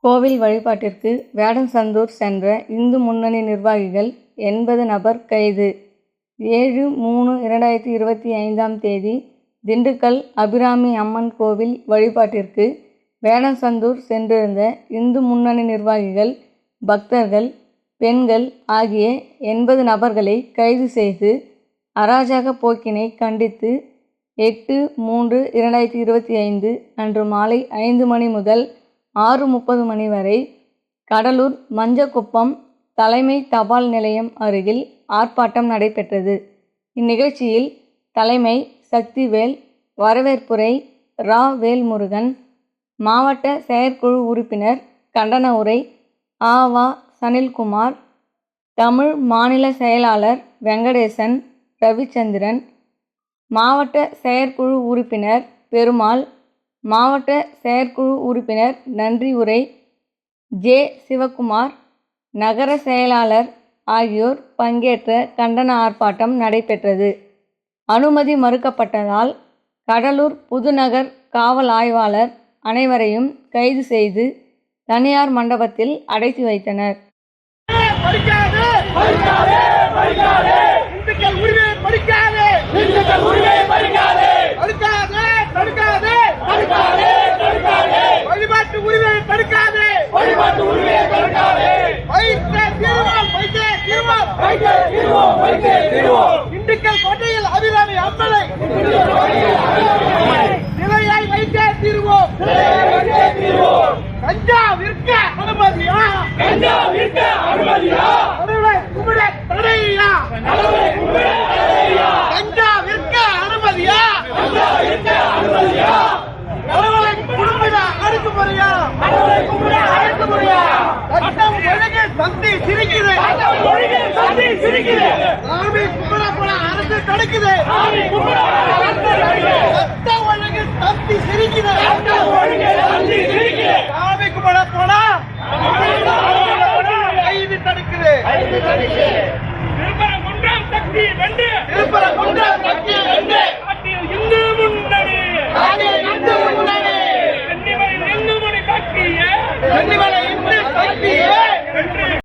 கோவில் வழிபாட்டிற்கு வேடசந்தூர் சென்ற இந்து முன்னணி நிர்வாகிகள் 80 நபர் கைது. 7/3/2025 திண்டுக்கல் அபிராமி அம்மன் கோவில் வழிபாட்டிற்கு வேடசந்தூர் சென்றிருந்த இந்து முன்னணி நிர்வாகிகள், பக்தர்கள், பெண்கள் ஆகிய 80 நபர்களை கைது செய்து அராஜக போக்கினை கண்டித்து 8/3/2025 அன்று மாலை 5 மணி முதல் 6:30 மணி வரை கடலூர் மஞ்சக்குப்பம் தலைமை தபால் நிலையம் அருகில் ஆர்ப்பாட்டம் நடைபெற்றது. இந்நிகழ்ச்சியில் தலைமை சக்திவேல், வரவேற்புரை ரா. வேல்முருகன், மாவட்ட செயற்குழு உறுப்பினர் கண்டன உரை ஆ. சனில்குமார், தமிழ் மாநில செயலாளர் வெங்கடேசன், ரவிச்சந்திரன், மாவட்ட செயற்குழு உறுப்பினர் பெருமாள், மாவட்ட செயற்குழு உறுப்பினர் நன்றி உரை ஜே. சிவக்குமார், நகர செயலாளர் ஆகியோர் பங்கேற்ற கண்டன ஆர்ப்பாட்டம் நடைபெற்றது. அனுமதி மறுக்கப்பட்டதால் கடலூர் புதுநகர் காவல் ஆய்வாளர் அனைவரையும் கைது செய்து தனியார் மண்டபத்தில் அடைத்து வைத்தனர். திண்டுக்கல் கோட்டையில் அபிராமி அம்மனை நிலையாய் வைத்தே தீர்வோம். கஞ்சா விற்க அனுமதியா? கடவுளை கும்பிட தடையா? கஞ்சா விற்க அனுமதியா? கடவுளை கும்பிட அடக்குமுறையா? சட்டம் ஒழுங்கு சந்தி சிரிக்குது. சாமி கும்பிட போல அரசு தடுக்குது. சட்டம் ஒழுங்கு சந்தி சிரிக்குது. சாமி கும்பிட போனா